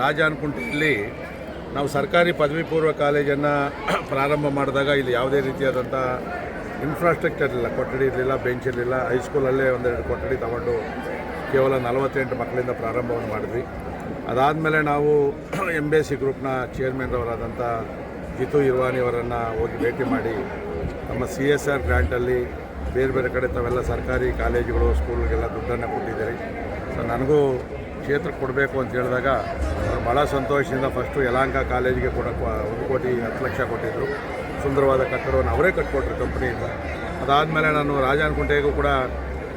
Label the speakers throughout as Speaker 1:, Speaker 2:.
Speaker 1: ರಾಜಾನಕುಂಟೆಯಲ್ಲಿ ನಾವು ಸರ್ಕಾರಿ ಪದವಿ ಪೂರ್ವ ಕಾಲೇಜನ್ನು ಪ್ರಾರಂಭ ಮಾಡಿದಾಗ ಇಲ್ಲಿ ಯಾವುದೇ ರೀತಿಯಾದಂಥ ಇನ್ಫ್ರಾಸ್ಟ್ರಕ್ಚರ್ ಇಲ್ಲ, ಕೊಠಡಿ ಇರಲಿಲ್ಲ, ಬೆಂಚ್ ಇರಲಿಲ್ಲ. ಹೈಸ್ಕೂಲಲ್ಲೇ ಒಂದೆರಡು ಕೊಠಡಿ ತಗೊಂಡು ಕೇವಲ 48 ಮಕ್ಕಳಿಂದ ಪ್ರಾರಂಭವನ್ನು ಮಾಡಿದ್ವಿ. ಅದಾದಮೇಲೆ ನಾವು MBSC ಗ್ರೂಪ್ನ ಚೇರ್ಮನ್ರವರಾದಂಥ ಜಿತು ಇರ್ವಾನಿ ಅವರನ್ನು ಹೋಗಿ ಭೇಟಿ ಮಾಡಿ ನಮ್ಮ CSR ಗ್ರ್ಯಾಂಟಲ್ಲಿ ಬೇರೆ ಬೇರೆ ಕಡೆ ತಾವೆಲ್ಲ ಸರ್ಕಾರಿ ಕಾಲೇಜುಗಳು ಸ್ಕೂಲ್ಗೆಲ್ಲ ದುಡ್ಡನ್ನು ಕೊಟ್ಟಿದ್ದೀರಿ. ಸೊ ನನಗೂ ಕ್ಷೇತ್ರಕ್ಕೆ ಕೊಡಬೇಕು ಅಂತ ಹೇಳಿದಾಗ ಅವರು ಭಾಳ ಸಂತೋಷದಿಂದ ಫಸ್ಟು ಯಲಹಂಕ ಕಾಲೇಜಿಗೆ ಕೊಡೋಕ್ಕೆ 1,10,00,000 ಕೊಟ್ಟಿದ್ದರು. ಸುಂದರವಾದ ಕಟ್ಟಡವನ್ನು ಅವರೇ ಕಟ್ಕೊಟ್ರು ಕಂಪ್ನಿಯಿಂದ. ಅದಾದಮೇಲೆ ನಾನು ರಾಜಾನಕುಂಟೆಗೂ ಕೂಡ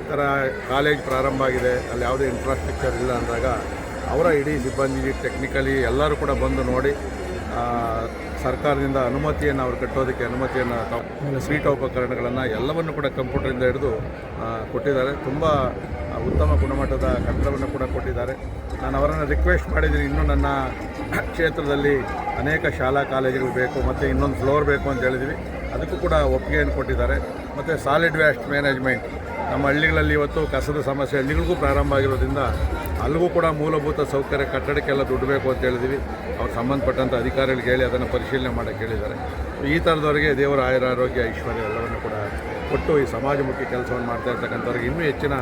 Speaker 1: ಈ ಥರ ಕಾಲೇಜ್ ಪ್ರಾರಂಭ ಆಗಿದೆ, ಅಲ್ಲಿ ಯಾವುದೇ ಇನ್ಫ್ರಾಸ್ಟ್ರಕ್ಚರ್ ಇಲ್ಲ ಅಂದಾಗ ಅವರ ಇಡೀ ಸಿಬ್ಬಂದಿ ಟೆಕ್ನಿಕಲಿ ಎಲ್ಲರೂ ಕೂಡ ಬಂದು ನೋಡಿ ಸರ್ಕಾರದಿಂದ ಅನುಮತಿಯನ್ನು ಅವ್ರು ಕಟ್ಟೋದಕ್ಕೆ ಅನುಮತಿಯನ್ನು ಪೀಠೋಪಕರಣಗಳನ್ನು ಎಲ್ಲವನ್ನು ಕೂಡ ಕಂಪ್ಯೂಟರಿಂದ ಹಿಡಿದು ಕೊಟ್ಟಿದ್ದಾರೆ. ತುಂಬ ಉತ್ತಮ ಗುಣಮಟ್ಟದ ಕಟ್ಟಡವನ್ನು ಕೂಡ ಕೊಟ್ಟಿದ್ದಾರೆ. ನಾನು ಅವರನ್ನು ರಿಕ್ವೆಸ್ಟ್ ಮಾಡಿದ್ದೀನಿ, ಇನ್ನೂ ನನ್ನ ಕ್ಷೇತ್ರದಲ್ಲಿ ಅನೇಕ ಶಾಲಾ ಕಾಲೇಜುಗಳು ಬೇಕು ಮತ್ತು ಇನ್ನೊಂದು ಫ್ಲೋರ್ ಬೇಕು ಅಂತ ಹೇಳಿದ್ವಿ. ಅದಕ್ಕೂ ಕೂಡ ಒಪ್ಪಿಗೆಯನ್ನು ಕೊಟ್ಟಿದ್ದಾರೆ. ಮತ್ತು ಸಾಲಿಡ್ ವೇಸ್ಟ್ ಮ್ಯಾನೇಜ್ಮೆಂಟ್ ನಮ್ಮ ಹಳ್ಳಿಗಳಲ್ಲಿ ಇವತ್ತು ಕಸದ ಸಮಸ್ಯೆ ಹಳ್ಳಿಗಳಿಗೂ ಪ್ರಾರಂಭ ಆಗಿರೋದ್ರಿಂದ ಅಲ್ಲಿಗೂ ಕೂಡ ಮೂಲಭೂತ ಸೌಕರ್ಯ ಕಟ್ಟಡಕ್ಕೆಲ್ಲ ದುಡ್ಡು ಬೇಕು ಅಂತ ಹೇಳಿದ್ವಿ. ಅವ್ರು ಸಂಬಂಧಪಟ್ಟಂಥ ಅಧಿಕಾರಿಗಳಿಗೆ ಹೇಳಿ ಅದನ್ನು ಪರಿಶೀಲನೆ ಮಾಡೋಕ್ಕೆ ಹೇಳಿದ್ದಾರೆ. ಈ ಥರದವರಿಗೆ ದೇವರ ಆರೋಗ್ಯ ಐಶ್ವರ್ಯ ಎಲ್ಲವನ್ನು ಕೂಡ ಕೊಟ್ಟು ಈ ಸಮಾಜಮುಖಿ ಕೆಲಸವನ್ನು ಮಾಡ್ತಾ ಇರ್ತಕ್ಕಂಥವ್ರಿಗೆ ಇನ್ನೂ ಹೆಚ್ಚಿನ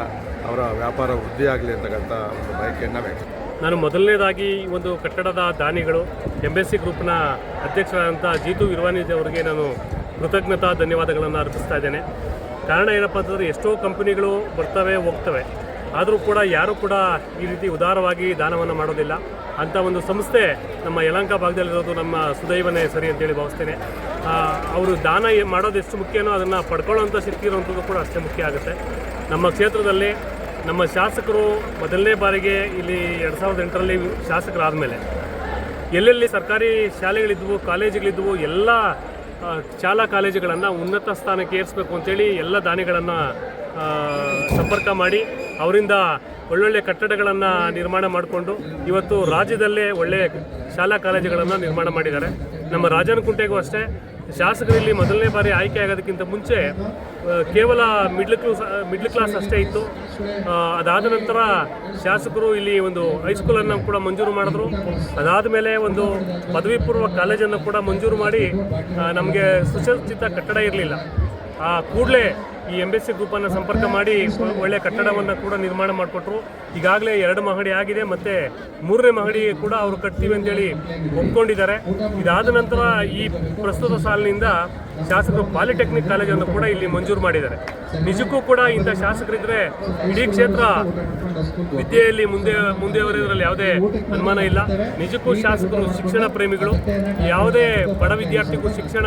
Speaker 1: ಅವರ ವ್ಯಾಪಾರ ವೃದ್ಧಿಯಾಗಲಿ ಅಂತಕ್ಕಂಥ ಒಂದು ಬಯಕೆಯನ್ನು ವ್ಯಕ್ತ.
Speaker 2: ನಾನು ಮೊದಲನೇದಾಗಿ ಈ ಒಂದು ಕಟ್ಟಡದ ದಾನಿಗಳು MBSC ಗ್ರೂಪ್ನ ಅಧ್ಯಕ್ಷರಾದಂಥ ಜಿತು ಇರ್ವಾನಿ ಅವರಿಗೆ ನಾನು ಕೃತಜ್ಞತಾ ಧನ್ಯವಾದಗಳನ್ನು ಅರ್ಪಿಸ್ತಾ ಇದ್ದೇನೆ. ಕಾರಣ ಏನಪ್ಪ ಅಂತಂದರೆ ಎಷ್ಟೋ ಕಂಪನಿಗಳು ಬರ್ತವೆ ಹೋಗ್ತವೆ, ಆದರೂ ಕೂಡ ಯಾರೂ ಕೂಡ ಈ ರೀತಿ ಉದಾರವಾಗಿ ದಾನವನ್ನು ಮಾಡೋದಿಲ್ಲ. ಅಂಥ ಒಂದು ಸಂಸ್ಥೆ ನಮ್ಮ ಯಲಹಂಕ ಭಾಗದಲ್ಲಿರೋದು ನಮ್ಮ ಸುದೈವನೇ ಸರಿ ಅಂತೇಳಿ ಭಾವಿಸ್ತೇನೆ. ಅವರು ದಾನ ಮಾಡೋದು ಎಷ್ಟು ಮುಖ್ಯನೋ ಅದನ್ನು ಪಡ್ಕೊಳ್ಳೋಂಥ ಶಕ್ತಿ ಇರುವಂಥದ್ದು ಕೂಡ ಅಷ್ಟೇ ಮುಖ್ಯ ಆಗುತ್ತೆ. ನಮ್ಮ ಕ್ಷೇತ್ರದಲ್ಲಿ ನಮ್ಮ ಶಾಸಕರು ಮೊದಲನೇ ಬಾರಿಗೆ ಇಲ್ಲಿ 2008ರಲ್ಲಿ ಶಾಸಕರಾದ ಮೇಲೆ ಎಲ್ಲೆಲ್ಲಿ ಸರ್ಕಾರಿ ಶಾಲೆಗಳಿದ್ವು, ಕಾಲೇಜುಗಳಿದ್ವು, ಎಲ್ಲ ಶಾಲಾ ಕಾಲೇಜುಗಳನ್ನು ಉನ್ನತ ಸ್ಥಾನಕ್ಕೆ ಏರಿಸಬೇಕು ಅಂತೇಳಿ ಎಲ್ಲ ದಾನಿಗಳನ್ನು ಸಂಪರ್ಕ ಮಾಡಿ ಅವರಿಂದ ಒಳ್ಳೊಳ್ಳೆ ಕಟ್ಟಡಗಳನ್ನು ನಿರ್ಮಾಣ ಮಾಡಿಕೊಂಡು ಇವತ್ತು ರಾಜ್ಯದಲ್ಲೇ ಒಳ್ಳೆಯ ಶಾಲಾ ಕಾಲೇಜುಗಳನ್ನು ನಿರ್ಮಾಣ ಮಾಡಿದ್ದಾರೆ. ನಮ್ಮ ರಾಜಾನಕುಂಟೆಗೂ ಅಷ್ಟೇ ಶಾಸಕರಲ್ಲಿ ಮೊದಲನೇ ಬಾರಿ ಆಯ್ಕೆ ಆಗೋದಕ್ಕಿಂತ ಮುಂಚೆ ಕೇವಲ ಮಿಡ್ಲ್ ಕ್ಲಾಸ್ ಅಷ್ಟೇ ಇತ್ತು. ಅದಾದ ನಂತರ ಶಾಸಕರು ಇಲ್ಲಿ ಒಂದು ಹೈಸ್ಕೂಲನ್ನು ಕೂಡ ಮಂಜೂರು ಮಾಡಿದ್ರು. ಅದಾದ ಮೇಲೆ ಒಂದು ಪದವಿ ಪೂರ್ವ ಕಾಲೇಜನ್ನು ಕೂಡ ಮಂಜೂರು ಮಾಡಿ ನಮಗೆ ಸುಸಜ್ಜಿತ ಕಟ್ಟಡ ಇರಲಿಲ್ಲ. ಕೂಡಲೇ ಈ MBSC ಗ್ರೂಪನ್ನು ಸಂಪರ್ಕ ಮಾಡಿ ಒಳ್ಳೆಯ ಕಟ್ಟಡವನ್ನು ಕೂಡ ನಿರ್ಮಾಣ ಮಾಡಿಕೊಟ್ರು. ಈಗಾಗಲೇ 2 ಮಹಡಿ ಆಗಿದೆ ಮತ್ತು 3ನೇ ಮಹಡಿ ಕೂಡ ಅವರು ಕಟ್ತೀವಿ ಅಂತೇಳಿ ಒಪ್ಕೊಂಡಿದ್ದಾರೆ. ಇದಾದ ನಂತರ ಈ ಪ್ರಸ್ತುತ ಸಾಲಿನಿಂದ ಶಾಸಕರು ಪಾಲಿಟೆಕ್ನಿಕ್ ಕಾಲೇಜನ್ನು ಕೂಡ ಇಲ್ಲಿ ಮಂಜೂರು ಮಾಡಿದ್ದಾರೆ. ನಿಜಕ್ಕೂ ಕೂಡ ಇಂಥ ಶಾಸಕರಿದ್ದರೆ ಇಡೀ ಕ್ಷೇತ್ರ ವಿದ್ಯೆಯಲ್ಲಿ ಮುಂದೆವರೆಯೋದ್ರಲ್ಲಿ ಯಾವುದೇ ಅನುಮಾನ ಇಲ್ಲ. ನಿಜಕ್ಕೂ ಶಾಸಕರು ಶಿಕ್ಷಣ ಪ್ರೇಮಿಗಳು. ಯಾವುದೇ ಬಡ ವಿದ್ಯಾರ್ಥಿಗೂ ಶಿಕ್ಷಣ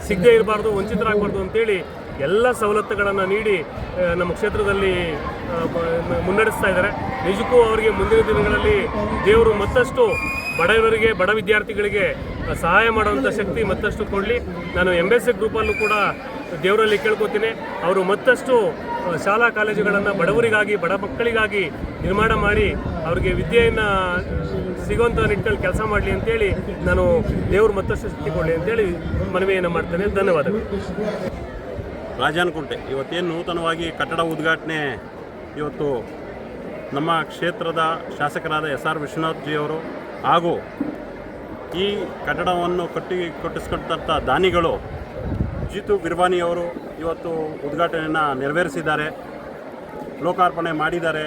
Speaker 2: ಸಿಗದೇ ಇರಬಾರ್ದು, ವಂಚಿತರಾಗಬಾರ್ದು ಅಂತೇಳಿ ಎಲ್ಲ ಸವಲತ್ತುಗಳನ್ನು ನೀಡಿ ನಮ್ಮ ಕ್ಷೇತ್ರದಲ್ಲಿ ಮುನ್ನಡೆಸ್ತಾ ಇದ್ದಾರೆ. ನಿಜಕ್ಕೂ ಅವರಿಗೆ ಮುಂದಿನ ದಿನಗಳಲ್ಲಿ ದೇವರು ಮತ್ತಷ್ಟು ಬಡವರಿಗೆ, ಬಡ ವಿದ್ಯಾರ್ಥಿಗಳಿಗೆ ಸಹಾಯ ಮಾಡುವಂಥ ಶಕ್ತಿ ಮತ್ತಷ್ಟು ಕೊಡಲಿ. ನಾನು MBSC ಗ್ರೂಪಲ್ಲೂ ಕೂಡ ದೇವರಲ್ಲಿ ಕೇಳ್ಕೊತೀನಿ, ಅವರು ಮತ್ತಷ್ಟು ಶಾಲಾ ಕಾಲೇಜುಗಳನ್ನು ಬಡವರಿಗಾಗಿ, ಬಡ ಮಕ್ಕಳಿಗಾಗಿ ನಿರ್ಮಾಣ ಮಾಡಿ ಅವರಿಗೆ ವಿದ್ಯೆಯನ್ನು ಸಿಗುವಂಥ ನಿಟ್ಟಿನಲ್ಲಿ ಕೆಲಸ ಮಾಡಲಿ ಅಂತೇಳಿ ನಾನು ದೇವರು ಮತ್ತಷ್ಟು ಶಕ್ತಿ ಕೊಡಲಿ ಅಂತೇಳಿ ಮನವಿಯನ್ನು ಮಾಡ್ತೇನೆ. ಧನ್ಯವಾದಗಳು.
Speaker 3: ರಾಜಾನಕುಂಟೆ ಇವತ್ತೇನು ನೂತನವಾಗಿ ಕಟ್ಟಡ ಉದ್ಘಾಟನೆ ಇವತ್ತು ನಮ್ಮ ಕ್ಷೇತ್ರದ ಶಾಸಕರಾದ SR ವಿಶ್ವನಾಥ್ಜಿಯವರು ಹಾಗೂ ಈ ಕಟ್ಟಡವನ್ನು ಕಟ್ಟಿಸ್ಕೊಟ್ಟಂಥ ದಾನಿಗಳು ಜಿತು ಇರ್ವಾನಿಯವರು ಇವತ್ತು ಉದ್ಘಾಟನೆಯನ್ನು ನೆರವೇರಿಸಿದ್ದಾರೆ, ಲೋಕಾರ್ಪಣೆ ಮಾಡಿದ್ದಾರೆ.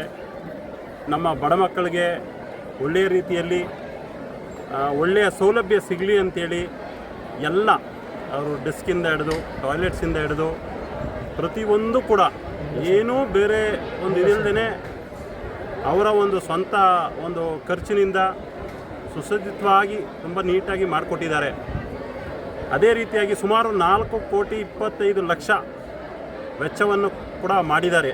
Speaker 3: ನಮ್ಮ ಬಡ ಮಕ್ಕಳಿಗೆ ಒಳ್ಳೆಯ ರೀತಿಯಲ್ಲಿ ಒಳ್ಳೆಯ ಸೌಲಭ್ಯ ಸಿಗಲಿ ಅಂಥೇಳಿ ಎಲ್ಲ ಅವರು ಡೆಸ್ಕಿಂದ ಹಿಡಿದು ಟಾಯ್ಲೆಟ್ಸಿಂದ ಹಿಡಿದು ಪ್ರತಿಯೊಂದು ಕೂಡ ಏನೂ ಬೇರೆ ಒಂದು ಇದಿಲ್ಲದೇ ಅವರ ಒಂದು ಸ್ವಂತ ಒಂದು ಖರ್ಚಿನಿಂದ ಸುಸಜ್ಜಿತವಾಗಿ ತುಂಬ ನೀಟಾಗಿ ಮಾಡಿಕೊಟ್ಟಿದ್ದಾರೆ. ಅದೇ ರೀತಿಯಾಗಿ ಸುಮಾರು 4,25,00,000 ವೆಚ್ಚವನ್ನು ಕೂಡ ಮಾಡಿದ್ದಾರೆ.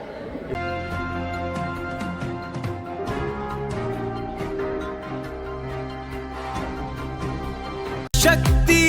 Speaker 4: ಶಕ್ತಿ